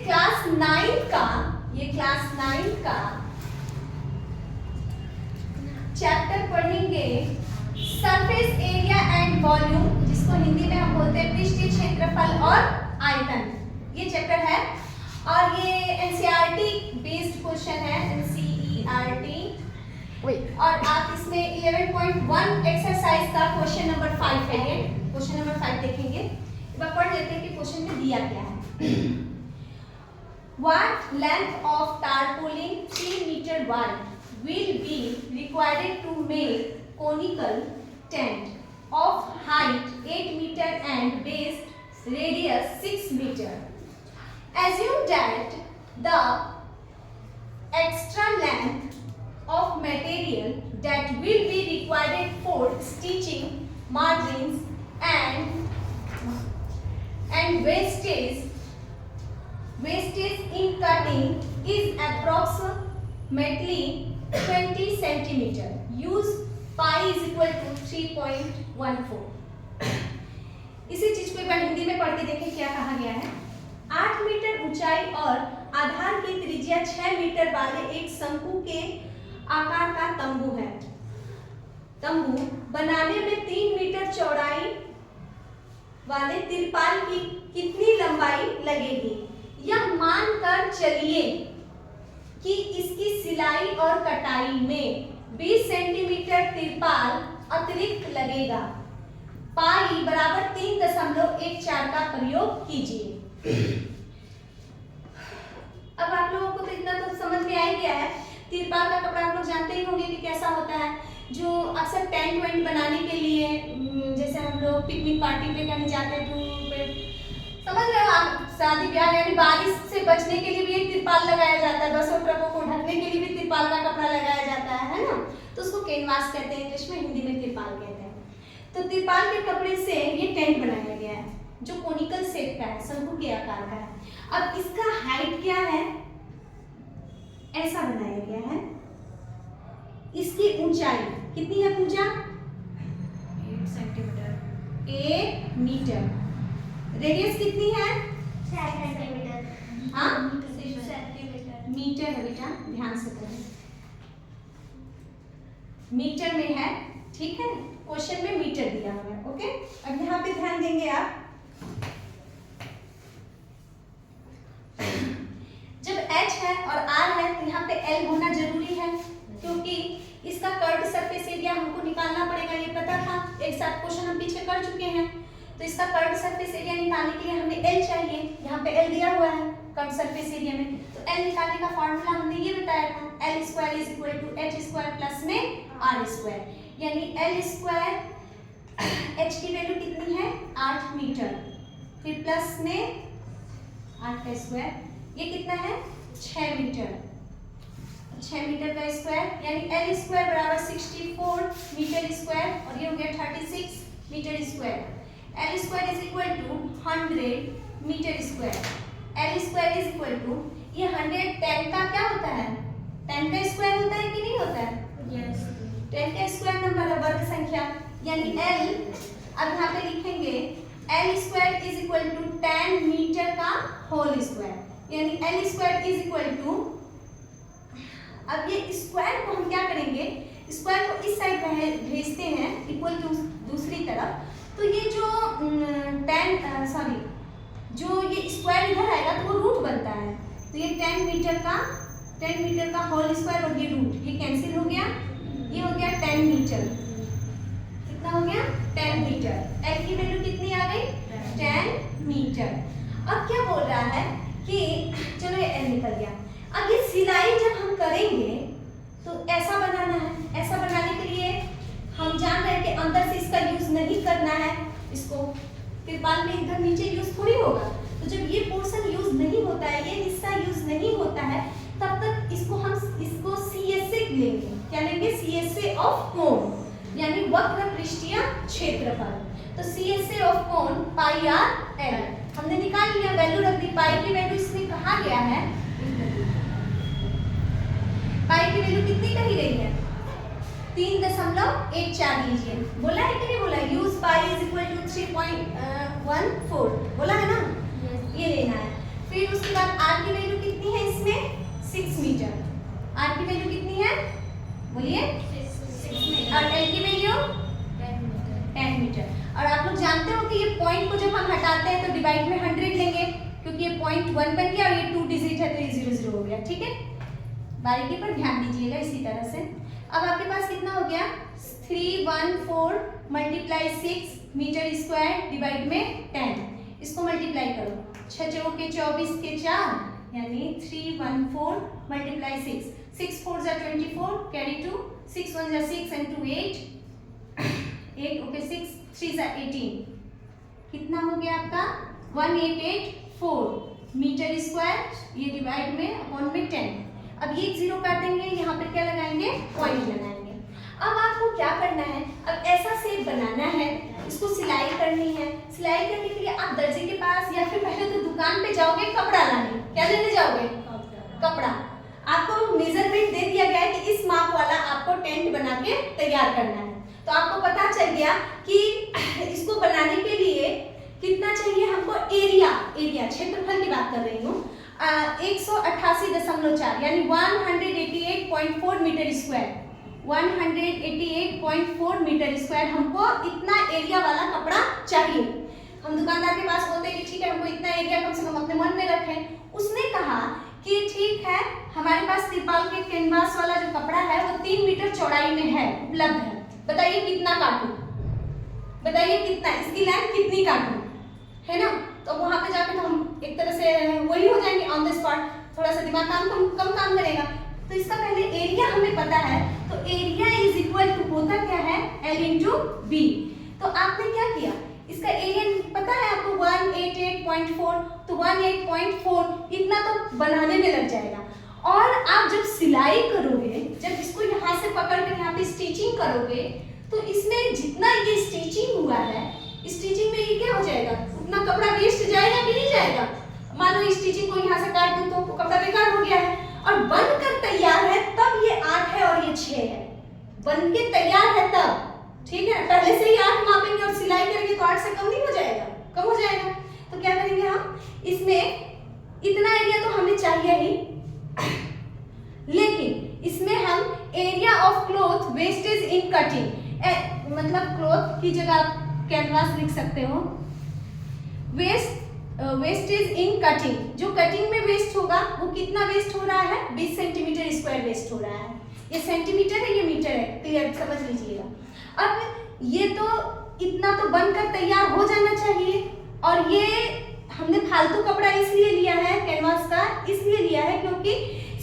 Class 9 का chapter पढ़ेंगे surface area and volume, जिसको हिंदी में हम बोलते हैं पृष्ठीय क्षेत्रफल और आयतन। ये चैप्टर है और ये एनसीईआरटी बेस्ड क्वेश्चन है, एनसीईआरटी। और आप इसमें 11.1 एक्सरसाइज का क्वेश्चन नंबर 5 है। ये क्वेश्चन नंबर 5 देखेंगे। एक बार पढ़ लेते हैं कि क्वेश्चन में दिया क्या है। What length of tarpaulin 3 meter wide will be required to make conical tent of height 8 meter and base radius 6 meter? Assume that the extra length of material that will be required for stitching, margins and wastage in cutting is approximately 20 centimeter. Use pi is equal to 3.14. इसी चीज को एक बार हिंदी में पढ़ के देखें क्या कहा गया है। 8 मीटर ऊंचाई और आधार की त्रिज्या 6 मीटर वाले एक शंकु के आकार का तंबू है। तंबू बनाने में 3 मीटर चौड़ाई वाले तिरपाल की कितनी लंबाई लगेगी? यह मानकर चलिए कि इसकी सिलाई और कटाई में 20 सेंटीमीटर तिरपाल अतिरिक्त लगेगा। पाई बराबर 3.14 का प्रयोग कीजिए। अब आप लोगों को तो इतना तो समझ में आ ही गया है। तिरपाल का कपड़ा आप लोग जानते ही होंगे कि कैसा होता है, जो अक्सर टेंट वेंट बनाने के लिए, जैसे हम लोग पिकनिक पार्टी पे कहीं जाते हैं टूर पे, समझ रहे हो आप, शादी ब्याह यानी बारिश से बचने के लिए भी एक तिरपाल लगाया जाता है। बसों ट्रकों को ढकने के लिए भी तिरपाल का कपड़ा लगाया जाता है ना। तो उसको कैनवास कहते हैं इंग्लिश में, हिंदी में तिरपाल कहते हैं। तो तिरपाल के कपड़े से ये टेंट बनाया गया है जो कोनिकल शेप का है, शंकु के आकार का है। अब इसका हाइट क्या है? ऐसा बनाया गया है। इसकी ऊंचाई कितनी है पूजा? 8 सेंटीमीटर। 8 मीटर। रेडियस कितनी है? 6 सेंटीमीटर। हाँ, सेंटीमीटर। मीटर है बेटा, ध्यान से करें, मीटर में है, ठीक है। क्वेश्चन में मीटर दिया हुआ है, ओके। अब यहाँ पे ध्यान देंगे आप, जब H है और R है तो यहाँ पे L होना जरूरी है, क्योंकि इसका कर्व सरफेस एरिया हमको निकालना पड़ेगा। ये पता था, एक साथ क्वेश्चन हम पीछे कर चुके हैं। तो इसका कर्व सरफेस एरिया निकालने के लिए हमें L चाहिए। यहाँ पे L दिया हुआ है कर्व सरफेस एरिया में, तो L निकालने का फॉर्मूला हमने ये बताया था, L square is equal to H square plus में R स्क्वायर, यानी L स्क्वायर H की वैल्यू कितनी है? 8 मीटर, फिर प्लस में 8 का स्क्वायर, ये कितना है? 6 मीटर। 6 मीटर का स्क्वायर यानी L स्क्वायर बराबर 64 मीटर स्क्वायर, और ये हो गया 36 metre square. L square is equal to 100 metre square. L square is equal to, ये 100 10 का क्या होता है? 10 का स्क्वायर होता है कि नहीं होता है? यस। 10 का स्क्वायर नंबर है, वर्ग संख्या, यानी L, अब यहाँ पे लिखेंगे L square is equal to 10 metre का होल स्क्वायर, यानी L square is equal to, अब ये स्क्वायर को हम क्या करेंगे? स्क्वायर को इस साइड भेजते हैं इक्वल टू दूसरी तरफ, तो ये जो जो ये स्क्वायर इधर आएगा तो वो रूट बनता है। तो ये 10 मीटर का होल स्क्वायर और ये रूट, ये कैंसिल हो गया, ये हो गया 10 मीटर। कितना हो गया? 10 मीटर। L की वैल्यू कितनी आ गई? 10 मीटर। अब क्या बोल रहा है कि चलो ये L निकल गया। अब ये सिलाई जब हम करेंगे तो ऐसा बनाना है। ऐसा बनाने के लिए हम जान रहे हैं कि अंदर से इसका यूज नहीं करना है, इसको तिरपाल में इधर नीचे यूज थोड़ी होगा। तो जब ये पोर्शन यूज नहीं होता है, ये हिस्सा यूज नहीं होता है, तब तक इसको CSA लेंगे। क्या लेंगे? CSA ऑफ कोण, यानी वक्र पृष्ठीय क्षेत्रफल। तो CSA ऑफ कोण पाई आर एल हमने निकाल लिया, वैल्यू रख दी। पाई की वैल्यू इसमें कहा गया है, पाई की वैल्यू कितनी कही गई है? 3.14 लीजिए। बोला है कि नहीं बोला? Use pi is equal to 3.14 बोला है ना? yes. ये लेना है। फिर उसके बाद आर की वैल्यू कितनी है इसमें 6 मीटर। आर की वैल्यू कितनी है बोलिए 6 मीटर। और एल की वैल्यू 10 मीटर। और आप लोग जानते हो कि ये पॉइंट को जब हम हटाते हैं तो डिवाइड में 100 लेंगे, क्योंकि ये पॉइंट 1 बन गया और ये 2 डिजिट है तो ये 0 0 हो गया। ठीक है, बारीकी पर ध्यान दीजिएगा। इसी तरह से अब आपके पास कितना हो गया 314 मल्टीप्लाई 6 मीटर स्क्वायर डिवाइड में 10। इसको मल्टीप्लाई करो, 6 चौके के 24 के 4 यानी 314 मल्टीप्लाई 6, 6 4 जा 24 कैरी 2, 6 1 जा 6 and 2 8, 8 ओके 6 3 जा 18, कितना हो गया आपका 1884 मीटर स्क्वायर, ये डिवाइड में अपॉन में 10। अब ये 0 काटेंगे, यहाँ पर क्या लगाएंगे पॉइंट लगाएंगे। अब आपको क्या करना है, अब ऐसा शेप बनाना है, इसको सिलाई करनी है। सिलाई करने के लिए आप दर्जी के पास या फिर पहले तो दुकान पे जाओगे कपड़ा लाने। क्या लेने जाओगे कपड़ा। आपको मेजरमेंट दे दिया गया है कि इस माप वाला आपको टेंट बना के तैयार करना है। तो आपको पता चल गया कि इसको बनाने के लिए कितना चाहिए हमको एरिया क्षेत्रफल की बात कर रही हूँ 188.4 यानी 188.4 मीटर स्क्वायर, 188.4 मीटर स्क्वायर हमको इतना एरिया वाला कपड़ा चाहिए। हम दुकानदार के पास बोलते हैं कि ठीक है हमको इतना एरिया कम से कम अपने मन में रखें। उसने कहा कि ठीक है हमारे पास तिरपाल के कैनवास वाला जो कपड़ा है वो 3 मीटर चौड़ाई में है, उपलब्ध है। बताइए कितना काटूं, बताइए कितना, इसकी लेंथ कितनी काटूं, है ना। तो वहां पे जाके तो हम एक तरह से वही हो जाएंगे ऑन द स्पॉट, थोड़ा सा दिमाग कम काम करेगा। तो इसका पहले एरिया हमें पता है, तो एरिया इज इक्वल टू होता क्या है L इंटू बी। तो आपने क्या किया, इसका एरिया पता है आपको 188.4, तो 188.4 इतना तो बनाने में लग जाएगा। और आप जब सिलाई करोगे, जब इसको यहाँ से पकड़ कर यहाँ पे स्टिचिंग करोगे, तो इसमें जितना ये स्टिचिंग हुआ है, स्टिचिंग में ये क्या हो जाएगा, उतना कपड़ा वेस्ट जाएगा कि नहीं जाएगा। मान लो स्टिचिंग को यहाँ से काट दूं तो कपड़ा बेकार हो गया है, और बनकर तैयार है तब ये 8 है और ये 6 है, बन के तैयार है तब, ठीक है। पहले से ही 8 मापेंगे और सिलाई करेंगे तो 8 से कम नहीं हो जाएगा, कम हो जाएगा। तो क्या करेंगे हम, इसमें इतना एरिया तो हमें चाहिए ही, लेकिन इसमें हम area of cloth wastage in cutting, मतलब क्लॉथ की जगह आप कैनवास लिख सकते हो, वेस्टेज इन कटिंग, जो कटिंग में वेस्ट होगा वो कितना वेस्ट हो रहा है 20 सेंटीमीटर स्क्वायर वेस्ट हो रहा है। ये सेंटीमीटर है, ये मीटर है, क्लियर समझ लीजिएगा। अब ये तो इतना तो बनकर तैयार हो जाना चाहिए, और ये हमने फालतू कपड़ा इसलिए लिया है कैनवास का, इसलिए लिया है क्योंकि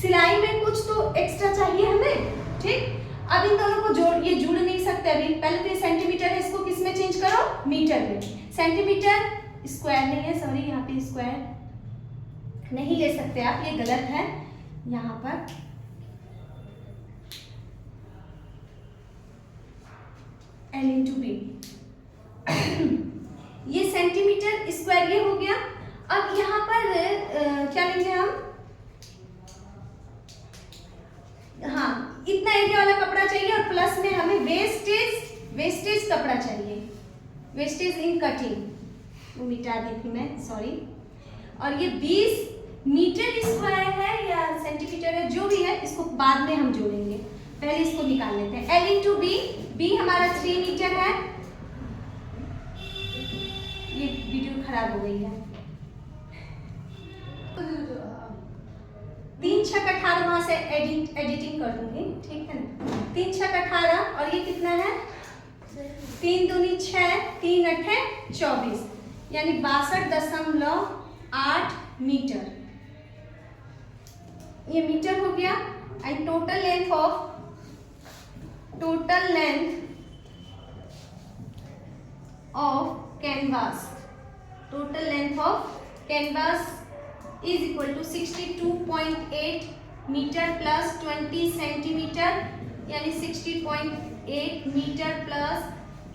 सिलाई में कुछ तो एक्स्ट्रा चाहिए हमें, ठीक। अब इन दोनों को ये जुड़ नहीं सकते अभी, पहले तो ये सेंटीमीटर है, इसको किस में चेंज करो मीटर में। सेंटीमीटर स्क्वायर नहीं है, सॉरी यहाँ पे स्क्वायर नहीं ले सकते आप, ये गलत है। यहाँ पर L इंटू बी, ये सेंटीमीटर स्क्वायर ये हो गया। अब यहाँ पर क्या लेंगे हम, हाँ इतना एरिया वाला कपड़ा चाहिए और प्लस में हमें वेस्टेज कपड़ा चाहिए, वेस्टेज इन कटिंग, वो मिटा दी थी मैं, सॉरी। और ये 20 मीटर स्क्वायर है या सेंटीमीटर है, जो भी है, इसको बाद में हम जोड़ेंगे, पहले इसको निकाल लेते हैं। L इंटू बी, बी हमारा 3 मीटर है। ये वीडियो खराब हो गई है, 3 6 18 वहां से एडिटिंग कर दूंगी, ठीक है ना। 3 6 18 और ये कितना है 3 दूनी 6, 3 8 24 यानी 62.8 मीटर, ये मीटर हो गया। And total length of canvas is equal to 62.8 metre plus 20 centimetre, यानी 60.8 मीटर प्लस,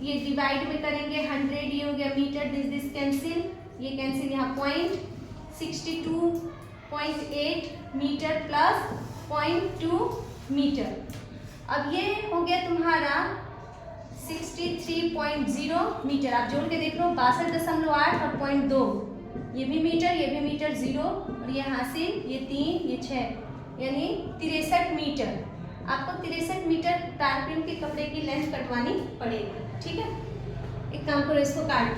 ये डिवाइड में करेंगे 100, ये हो गया मीटर, दिस कैंसिल, ये कैंसिल, यहाँ पॉइंट, 62.8 मीटर प्लस 0.2 मीटर। अब ये हो गया तुम्हारा 63.0 मीटर। आप जोड़ के देख लो, 62.8 और 0.2 ये भी मीटर 0 और ये हासिल ये 3 ये 6 यानी 63 मीटर। आपको 63 मीटर तार प्रिंट के कपड़े की लेंथ कटवानी पड़ेगी। ठीक है, एक काम करो, इसको काट दो।